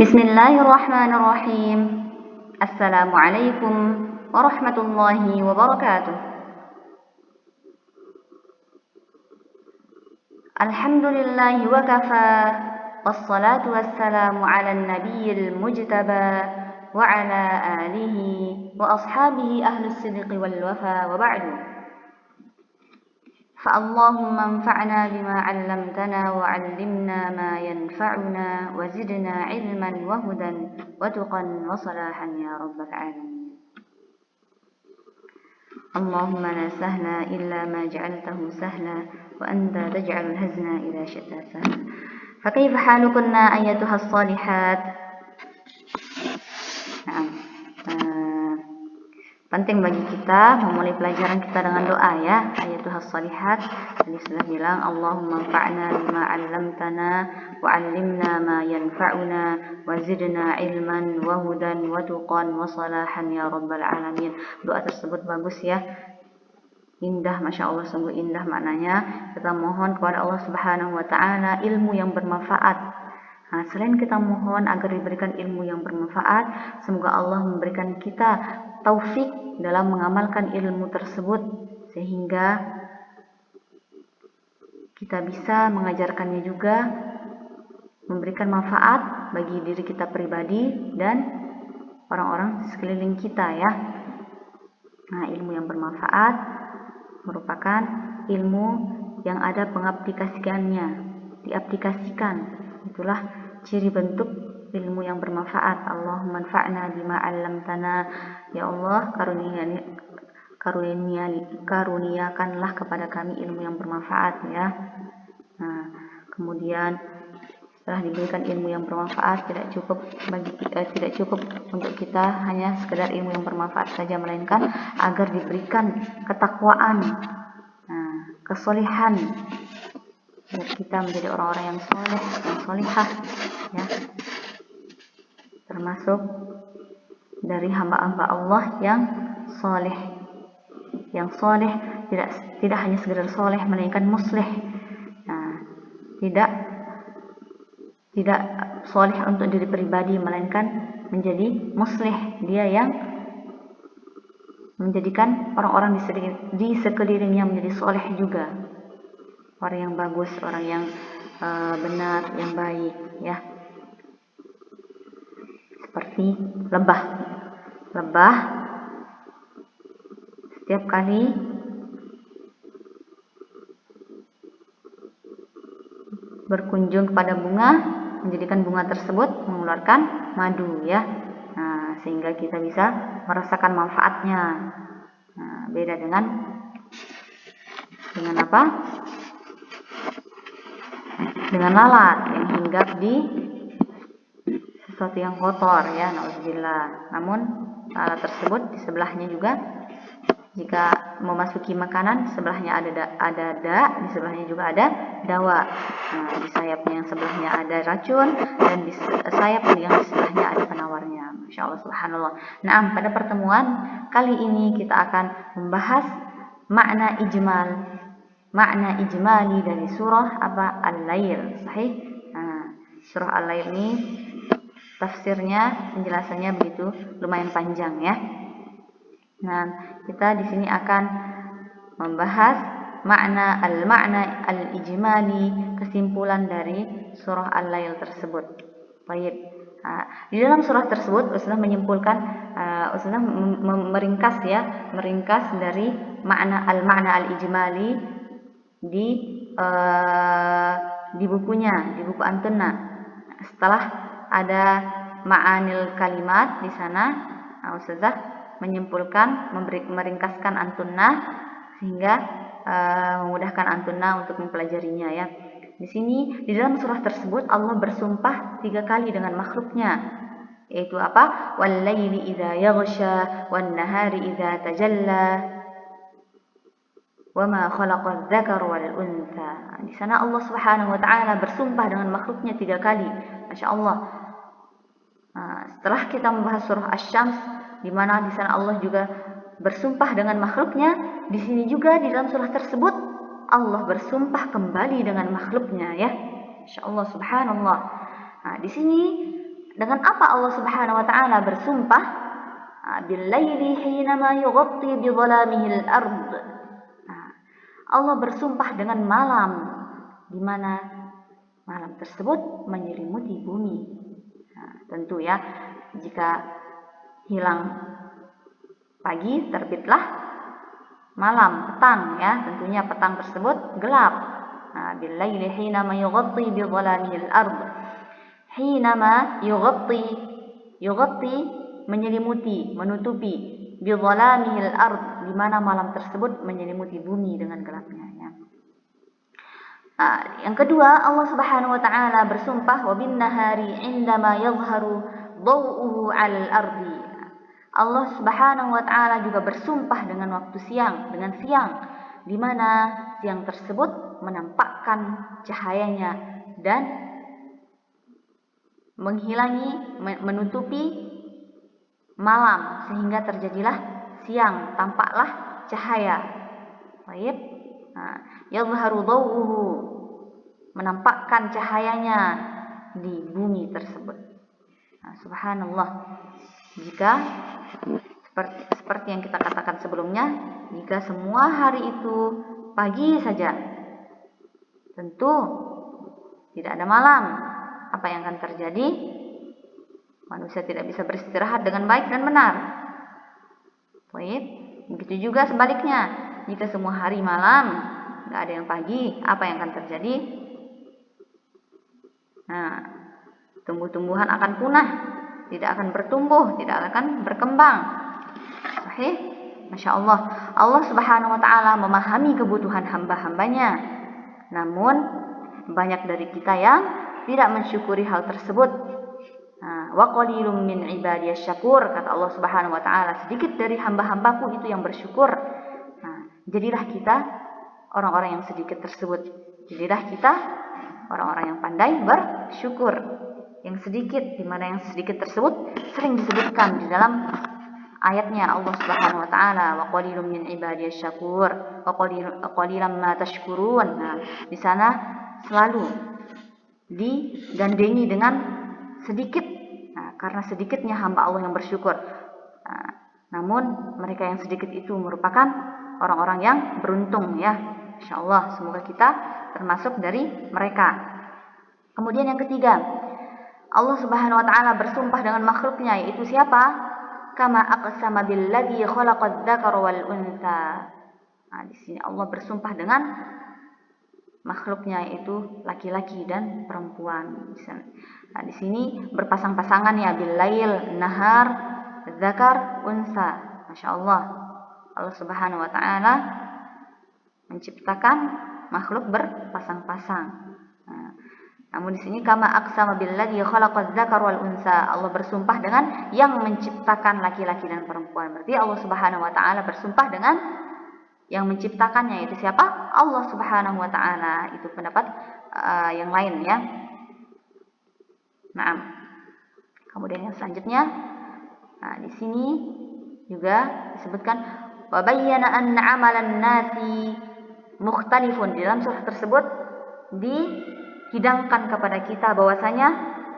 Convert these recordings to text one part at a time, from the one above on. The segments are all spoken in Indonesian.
Bismillahirrahmanirrahim. Assalamualaikum warahmatullahi wabarakatuh. Alhamdulillahi wa kafa. Wassalatu wassalamu ala nabiyil mujtaba wa ala alihi wa ashabihi ahlus sidqi wal wafa wa ba'du. فاللهم انفعنا بما علمتنا وعلمنا ما ينفعنا وزدنا علما وهدى وتقا وصلاحا يا رب العالمين. اللهم لا سهل إلا ما جعلته سهلا وأنت تجعل الهزن إذا شئت سهلا. فكيف حالكن أيتها الصالحات؟ Penting bagi kita memulai pelajaran kita dengan doa ya. Ayatuhas salihat. Tadi sudah bilang Allahumma anfa'na bima 'allamtana wa 'allimna ma yanfa'una wa zidna ilman wa hudan wa tuqan wa salahan ya rabbal alamin. Doa tersebut bagus ya. Indah, Masya Allah, sungguh indah maknanya. Kita mohon kepada Allah Subhanahu wa ta'ala ilmu yang bermanfaat. Nah, selain kita mohon agar diberikan ilmu yang bermanfaat, semoga Allah memberikan kita taufik dalam mengamalkan ilmu tersebut sehingga kita bisa mengajarkannya juga, memberikan manfaat bagi diri kita pribadi dan orang-orang di sekeliling kita ya. Nah, ilmu yang bermanfaat merupakan ilmu yang ada pengaplikasikannya, diaplikasikan. Itulah ciri bentuk ilmu yang bermanfaat. Allahumma anfa'na bima 'allamtana. Ya Allah, karuniakanlah kepada kami ilmu yang bermanfaat ya. Nah, kemudian setelah diberikan ilmu yang bermanfaat, tidak cukup untuk kita hanya sekedar ilmu yang bermanfaat saja, melainkan agar diberikan ketakwaan, kesolehan, agar kita menjadi orang-orang yang soleh, yang solihah ya, termasuk dari hamba-hamba Allah yang soleh. Yang soleh tidak hanya sekedar soleh, melainkan musleh. Nah, tidak soleh untuk diri pribadi, melainkan menjadi musleh. Dia yang menjadikan orang-orang di sekelilingnya menjadi soleh juga. Orang yang bagus, orang yang benar, yang baik ya. Seperti lebah setiap kali berkunjung kepada bunga, menjadikan bunga tersebut mengeluarkan madu ya. Nah, sehingga kita bisa merasakan manfaatnya. Nah, beda dengan apa? Dengan lalat yang hinggap di sesuatu yang kotor ya, nauzubillah. Namun lalat tersebut di sebelahnya juga, jika memasuki makanan, sebelahnya ada di sebelahnya juga ada dawa. Nah, di sayapnya yang sebelahnya ada racun, dan di sayap yang di sebelahnya ada penawarnya. Masya Allah, subhanallah. Nah, pada pertemuan kali ini kita akan membahas makna ijmali dari surah Al-Lail. Sahih? Nah, surah Al-Lail ini tafsirnya, penjelasannya begitu lumayan panjang ya. Nah, kita di sini akan membahas makna al-ijmali, kesimpulan dari surah Al-Lail tersebut. Baik. Nah, di dalam surah tersebut Ustazah menyimpulkan, Ustazah meringkas dari makna al-ijmali di bukunya, di buku Antunna. Setelah ada ma'anil kalimat di sana, Ustazah menyimpulkan, meringkaskan Antunna sehingga memudahkan Antunna untuk mempelajarinya ya. Di sini di dalam surah tersebut Allah bersumpah 3 kali dengan makhluknya, yaitu apa? Wal laili idza yaghsha wan nahari idza tajalla wa ma khalaqadz dzakara wal untha. Di sana Allah Subhanahu wa taala bersumpah dengan makhluknya 3 kali. Masya Allah. Setelah kita membahas surah Asy-Syams, di mana di sana Allah juga bersumpah dengan makhluknya, di sini juga di dalam surah tersebut Allah bersumpah kembali dengan makhluknya ya. Insyaallah, subhanallah. Nah, di sini Dengan apa Allah Subhanahu wa taala bersumpah? Bil-laili hinama yughatti bi dhalamihil ard. Allah bersumpah dengan malam, di mana malam tersebut menyelimuti bumi. Tentu ya, jika hilang pagi, terbitlah malam, petang ya. Tentunya petang tersebut gelap. Bil-laili hinama yughatti bi dhalamihil ard. Hinama yughatti menyelimuti, menutupi, bi dhalamihil ard, di mana malam tersebut menyelimuti bumi dengan gelapnya ya. Yang kedua, Allah Subhanahu wa taala bersumpah wa bin nahari indama yadhharu dhaw'uhu 'alal ardi. Allah Subhanahu wa taala juga bersumpah dengan waktu siang, dengan siang, di mana siang tersebut menampakkan cahayanya dan menghilangi, menutupi malam, sehingga terjadilah siang, tampaklah cahaya. Baik. Yadhharu dhaw'uhu, menampakkan cahayanya di bumi tersebut. Subhanallah. Jika seperti yang kita katakan sebelumnya, jika semua hari itu pagi saja, tentu tidak ada malam. Apa yang akan terjadi? Manusia tidak bisa beristirahat dengan baik dan benar. Baik. Begitu juga sebaliknya, jika semua hari malam, nggak ada yang pagi, apa yang akan terjadi? Tumbuh-tumbuhan akan punah, tidak akan bertumbuh, tidak akan berkembang. Sahih? Masya Allah. Allah Subhanahu wa taala memahami kebutuhan hamba-hambanya. Namun banyak dari kita yang tidak mensyukuri hal tersebut. Wa qalilum min ibadiyasy syakur, kata Allah Subhanahu wa taala, sedikit dari hamba-hambaku itu yang bersyukur. Jadilah kita orang-orang yang sedikit tersebut. Jadilah kita orang-orang yang pandai bersyukur. Yang sedikit, di mana yang sedikit tersebut sering disebutkan di dalam ayatnya Allah Subhanahu wa taala, wa qalilum min ibadiyasy syakur wa qalilam ma tashkurun. Di sana selalu digandengi dengan sedikit. Karena sedikitnya hamba Allah yang bersyukur. Namun mereka yang sedikit itu merupakan orang-orang yang beruntung ya. Insyaallah semoga kita termasuk dari mereka. Kemudian yang ketiga, Allah Subhanahu wa taala bersumpah dengan makhluknya, yaitu siapa? Kama aqsama billadzi khalaqadz dzakara wal untha. Di sini Allah bersumpah dengan makhluknya, yaitu laki-laki dan perempuan. Di sini berpasang-pasangan ya, bil lail, nahar, dzakar, unsa. Masya Allah. Allah Subhanahu wa taala menciptakan makhluk berpasang-pasang. Namun di sini kama aqsama billadzi khalaqadz dzakara wal unsa. Allah bersumpah dengan yang menciptakan laki-laki dan perempuan. Berarti Allah Subhanahu wa taala bersumpah dengan yang menciptakannya, yaitu siapa? Allah Subhanahu wa taala. Itu pendapat yang lain ya. Kemudian yang selanjutnya, di sini juga disebutkan wa bayyana anna 'amalan nasi mukhtalifun. Di dalam surah tersebut dihidangkan kepada kita bahwasanya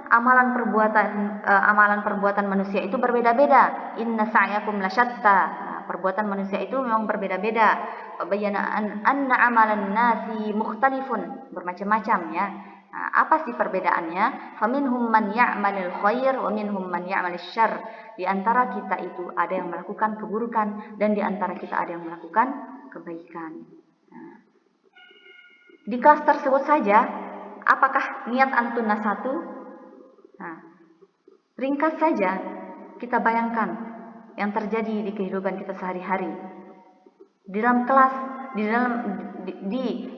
amalan perbuatan manusia itu berbeda-beda. Inna sa'yakum lasyatta. Perbuatan manusia itu memang berbeda-beda. Wa bayyana anna 'amalan nasi mukhtalifun, bermacam-macam ya. Apa sih perbedaannya? Faminhum man ya'malul khair wa minhum man ya'malus syarr. Di antara kita itu ada yang melakukan keburukan dan di antara kita ada yang melakukan kebaikan. Di kelas tersebut saja, apakah niat antuna satu? Ringkas saja kita bayangkan yang terjadi di kehidupan kita sehari-hari. Di dalam kelas,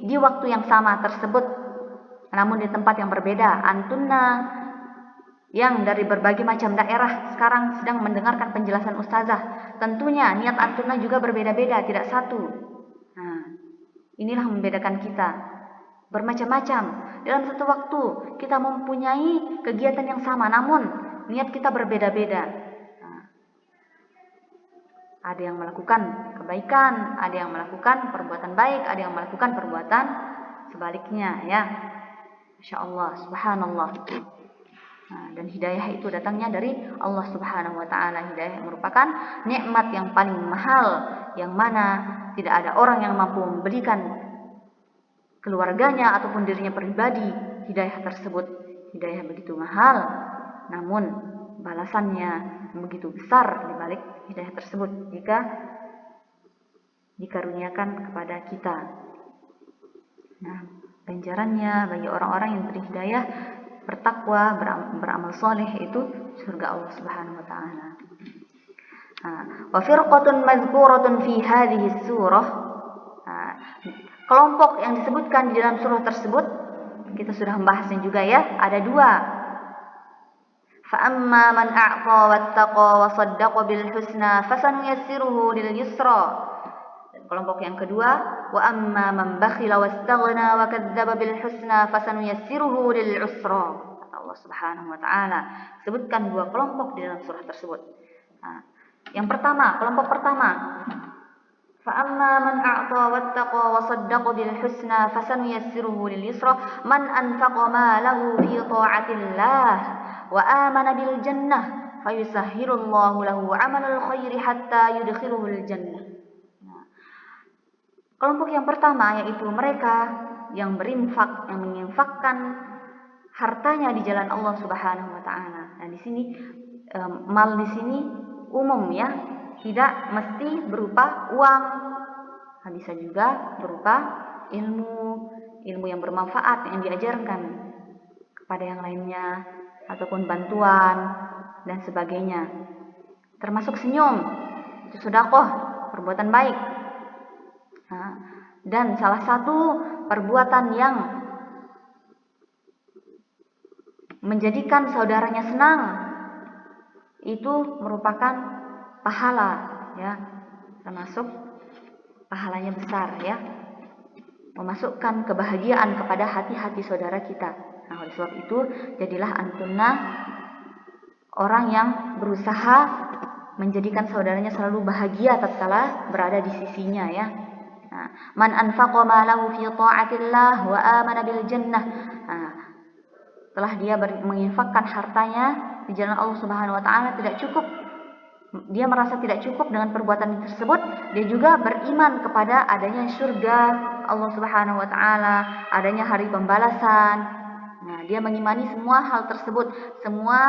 di waktu yang sama tersebut, namun di tempat yang berbeda. Antunna yang dari berbagai macam daerah sekarang sedang mendengarkan penjelasan ustazah. Tentunya niat antunna juga berbeda-beda, tidak satu. Inilah membedakan kita. Bermacam-macam. Dalam satu waktu kita mempunyai kegiatan yang sama, namun niat kita berbeda-beda. Ada yang melakukan kebaikan, ada yang melakukan perbuatan baik, ada yang melakukan perbuatan sebaliknya ya. Masya Allah, subhanallah. Dan hidayah itu datangnya dari Allah Subhanahu wa taala. Hidayah merupakan nikmat yang paling mahal, yang mana tidak ada orang yang mampu memberikan keluarganya ataupun dirinya pribadi hidayah tersebut. Hidayah begitu mahal, namun balasannya begitu besar di balik hidayah tersebut jika dikaruniakan kepada kita. Ganjarannya bagi orang-orang yang berhidayah, bertakwa, beramal soleh itu surga Allah Subhanahu wa taala. Wa firqatun mazkuratun fi hadhihi surah. Kelompok yang disebutkan di dalam surah tersebut kita sudah membahasnya juga ya, ada dua. Fa amma man a'ta wattaqa wa saddaqa bil husna fasanuyassiruhu lil yusra. Kelompok yang kedua, wa amma man bakhila wastaghna wa kadzdzaba bil husna fasanuyassiruhu lil usra. Allah Subhanahu wa taala sebutkan dua kelompok di dalam surah tersebut. Yang pertama, kelompok pertama, fa amma man a'ta wattaqa wa saddaqa bil husna fasanuyassiruhu lil yusra man anfaqa malahu fi ta'atillah wa amana bil jannah fayusahhirullahu lahu 'amalal khairi hatta yudkhiluhul jannah. Kelompok yang pertama yaitu mereka yang berinfak, yang menginfakkan hartanya di jalan Allah Subhanahu wa taala. Dan di sini mal di sini umum ya, tidak mesti berupa uang. Bisa juga berupa ilmu yang bermanfaat yang diajarkan kepada yang lainnya ataupun bantuan dan sebagainya. Termasuk senyum, itu sedekah, perbuatan baik. Dan salah satu perbuatan yang menjadikan saudaranya senang itu merupakan pahala ya, termasuk pahalanya besar ya, memasukkan kebahagiaan kepada hati-hati saudara kita. Oleh sebab itu jadilah antunna orang yang berusaha menjadikan saudaranya selalu bahagia tatkala berada di sisinya ya. Man anfaqa malahu fi ta'atillah wa amana bil jannah. Setelah dia menginfakkan hartanya di jalan Allah Subhanahu wa taala, tidak cukup. Dia merasa tidak cukup dengan perbuatan tersebut, dia juga beriman kepada adanya surga Allah Subhanahu wa taala, adanya hari pembalasan. Dia mengimani semua hal tersebut, semua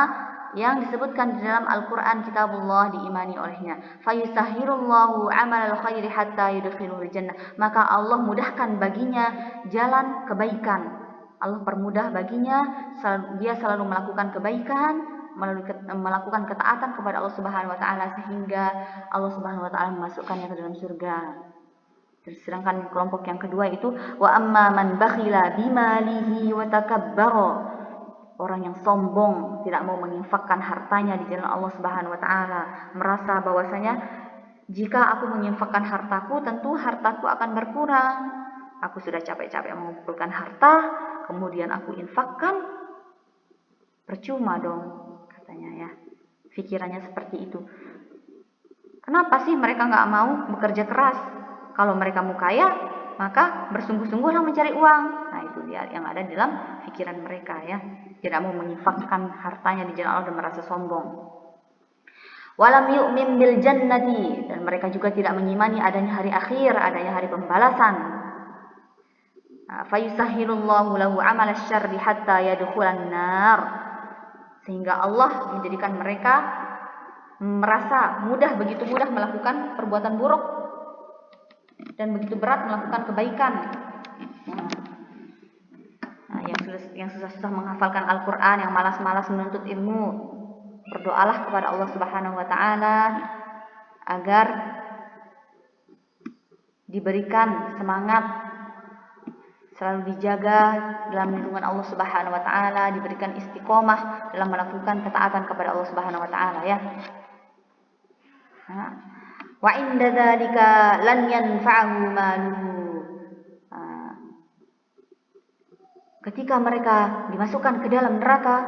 yang disebutkan di dalam Al-Quran Kitabullah diimani olehnya. Fayusahhirullahu 'amalal khairi hatta yudkhiluhul jannah. Maka Allah mudahkan baginya jalan kebaikan. Allah permudah baginya, dia selalu melakukan kebaikan, melakukan ketaatan kepada Allah Subhanahu wa taala sehingga Allah Subhanahu wa taala memasukkannya ke dalam surga. Sedangkan kelompok yang kedua itu wa amma man bakhila bimalihi wa takabbara. Orang yang sombong, tidak mau menginfakkan hartanya di jalan Allah Subhanahu wa taala, merasa bahwasanya jika aku menginfakkan hartaku, tentu hartaku akan berkurang. Aku sudah capek-capek mengumpulkan harta, kemudian aku infakkan, percuma dong, katanya ya. Pikirannya seperti itu. Kenapa sih mereka nggak mau bekerja keras? Kalau mereka mau kaya, maka bersungguh-sungguhlah mencari uang. Nah itu dia yang ada dalam pikiran mereka ya. Tidak mau menginfakkan hartanya di jalan Allah dan merasa sombong. Walam yu'min bil jannati, dan mereka juga tidak mengimani adanya hari akhir, adanya hari pembalasan. Fayusahhirullahu lahu 'amal asy-syarri hatta yadkhulan nar. Sehingga Allah menjadikan mereka merasa begitu mudah melakukan perbuatan buruk dan begitu berat melakukan kebaikan. Yang susah-susah menghafalkan Al-Quran, yang malas-malas menuntut ilmu, berdoalah kepada Allah Subhanahu wa taala agar diberikan semangat, selalu dijaga dalam lindungan Allah Subhanahu wa taala, diberikan istiqomah dalam melakukan ketaatan kepada Allah Subhanahu wa taala ya. Wa inda dzalika lan yanfa'u maluhu. Ketika mereka dimasukkan ke dalam neraka,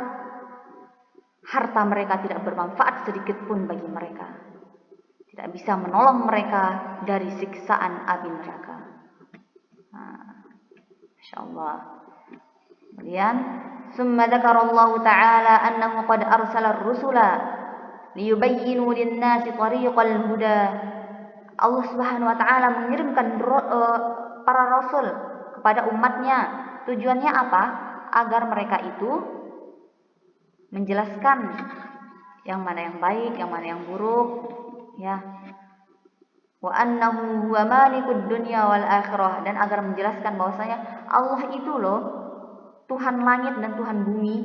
harta mereka tidak bermanfaat sedikit pun bagi mereka. Tidak bisa menolong mereka dari siksaan api neraka. Masya Allah. Kemudian Summa dzakarallahu ta'ala annahu qad arsala ar-rusula liyubayyinu lin-nasi tariqal huda. Allah Subhanahu wa taala mengirimkan para rasul kepada umatnya. Tujuannya apa? Agar mereka itu menjelaskan yang mana yang baik, yang mana yang buruk, ya. Wa annahu huwa malikud dunya wal akhirah, dan agar menjelaskan bahwasanya Allah itu loh Tuhan langit dan Tuhan bumi.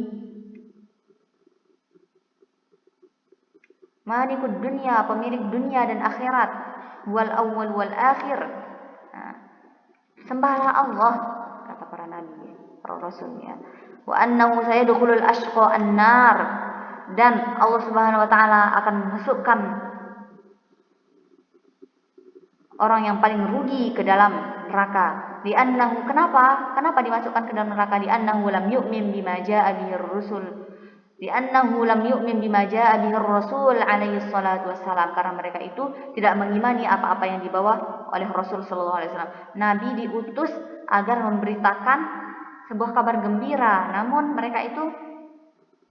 Malikud dunya, pemilik dunia dan akhirat. Wal awwal wal akhir. Nah, sembahlah Allah, kata para nabi, para rasulnya. Wa annahu sayadkhulul ashqa an-nar, dan Allah Subhanahu wa taala akan memasukkan orang yang paling rugi ke dalam neraka. Li'annahu, kenapa dimasukkan ke dalam neraka? Li'annahu lam yu'min bima jaa'a bihi ar-rusul. Li'annahu lam yu'min bima jaa'a bihi ar-rasul alaihi salatu wassalam, karena mereka itu tidak mengimani apa-apa yang dibawa oleh Rasul sallallahu alaihi wasallam. Nabi diutus agar memberitakan sebuah kabar gembira, namun mereka itu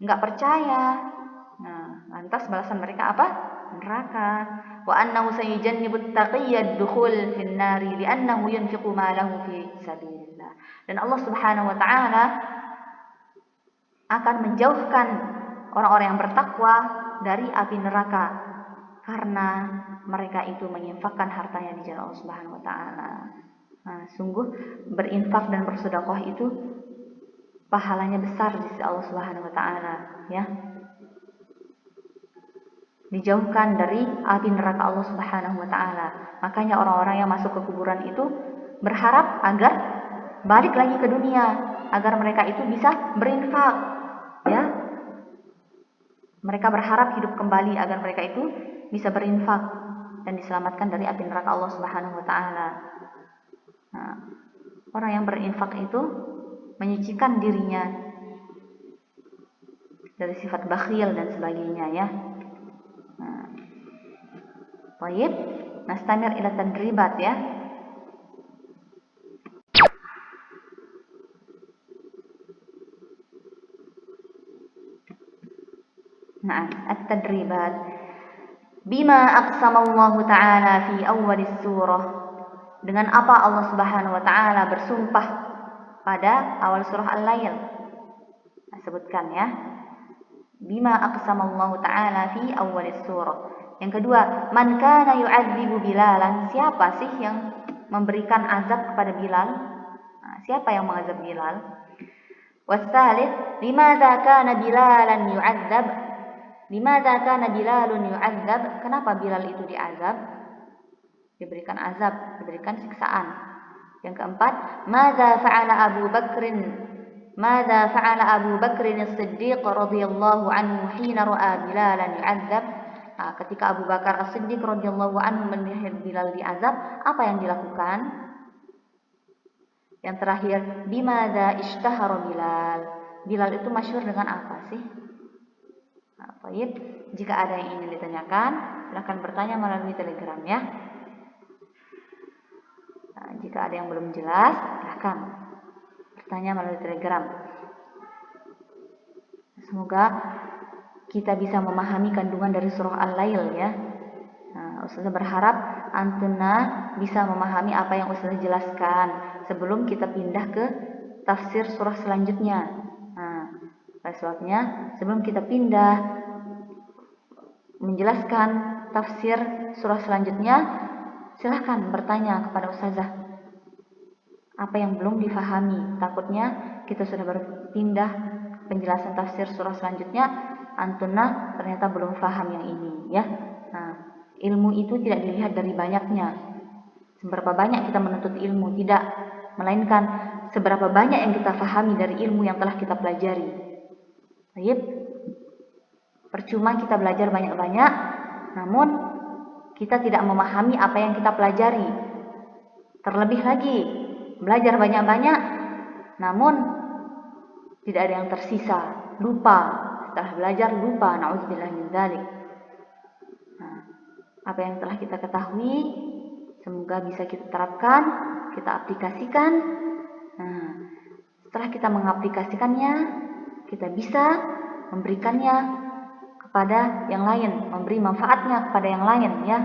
enggak percaya. Nah, lantas balasan mereka apa? Neraka. Wa annahu sayujannibut taqiyyad dukhul fin nari li'annahu yunfiqu malahu fi sabilillah. Dan Allah Subhanahu wa taala akan menjauhkan orang-orang yang bertakwa dari api neraka karena mereka itu menginfakkan hartanya di jalan Allah Subhanahu wa taala. Nah, sungguh berinfak dan bersedekah itu pahalanya besar di sisi Allah Subhanahu wa taala, ya. Dijauhkan dari api neraka Allah Subhanahu wa taala. Makanya orang-orang yang masuk ke kuburan itu berharap agar balik lagi ke dunia, agar mereka itu bisa berinfak, ya. Mereka berharap hidup kembali agar mereka itu bisa berinfak dan diselamatkan dari api neraka Allah Subhanahu wa taala. Nah, orang yang berinfak itu menyucikan dirinya dari sifat bakhil dan sebagainya, ya. Baik, nastamir ila tadribat, ya. Nah, at-tadribat. Bima aqsama Allah Ta'ala fi awwalis surah. Dengan apa Allah Subhanahu wa taala bersumpah pada awal surah Al-Lail? Nah, sebutkan, ya. Bima aqsama Allah Ta'ala fi awwalis surah. Yang kedua, man kana yu'adzibu Bilalan, siapa sih yang memberikan azab kepada Bilal? Nah, siapa yang mengazab Bilal? Wasalits, limadza kana Bilalan yu'adzab? Limadza kana Bilalun yu'adzab? Kenapa Bilal itu diazab? Diberikan azab, diberikan siksaan. Yang keempat, madza fa'ala Abu Bakrin? Madza fa'ala Abu Bakrin as-Siddiq radhiyallahu anhu hina ra'a Bilalan yu'adzab? Nah, ketika Abu Bakar As-Siddiq radhiyallahu anhu melihat Bilal diazab, apa yang dilakukan? Yang terakhir, bimadza ishtahara Bilal? Bilal itu masyhur dengan apa sih? Nah, baik, jika ada yang ingin ditanyakan, silakan bertanya melalui Telegram, ya. Nah, jika ada yang belum jelas, silakan bertanya melalui Telegram. Semoga kita bisa memahami kandungan dari surah Al-Lail, ya. Nah, Ustazah berharap antuna bisa memahami apa yang Ustazah jelaskan sebelum kita pindah ke tafsir surah selanjutnya. Nah, oleh sebabnya sebelum kita pindah menjelaskan tafsir surah selanjutnya, silahkan bertanya kepada Ustazah apa yang belum difahami. Takutnya kita sudah berpindah penjelasan tafsir surah selanjutnya, antuna ternyata belum paham yang ini, ya. Nah, ilmu itu tidak dilihat dari banyaknya, seberapa banyak kita menuntut ilmu, tidak, melainkan seberapa banyak yang kita pahami dari ilmu yang telah kita pelajari. Baik, percuma kita belajar banyak-banyak, namun kita tidak memahami apa yang kita pelajari. Terlebih lagi, belajar banyak-banyak, namun tidak ada yang tersisa, lupa. Setelah belajar lupa, na'udzubillah min dzalik. Nah, apa yang telah kita ketahui semoga bisa kita terapkan, kita aplikasikan. Nah, setelah kita mengaplikasikannya, kita bisa memberikannya kepada yang lain, memberi manfaatnya kepada yang lain ya.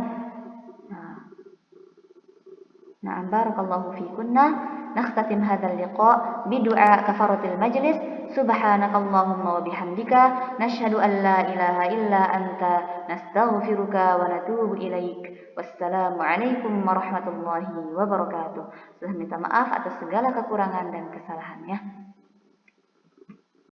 Nah, barakallahu fikunna. Nakhtatim hadzal liqa bidu'a kafaratil majlis. Subhanakallahumma wa bihamdika nashhadu an la ilaha illa anta nastaghfiruka wa natubu ilaik. Wassalamu alaikum warahmatullahi wabarakatuh. Saya minta maaf atas segala kekurangan dan kesalahannya.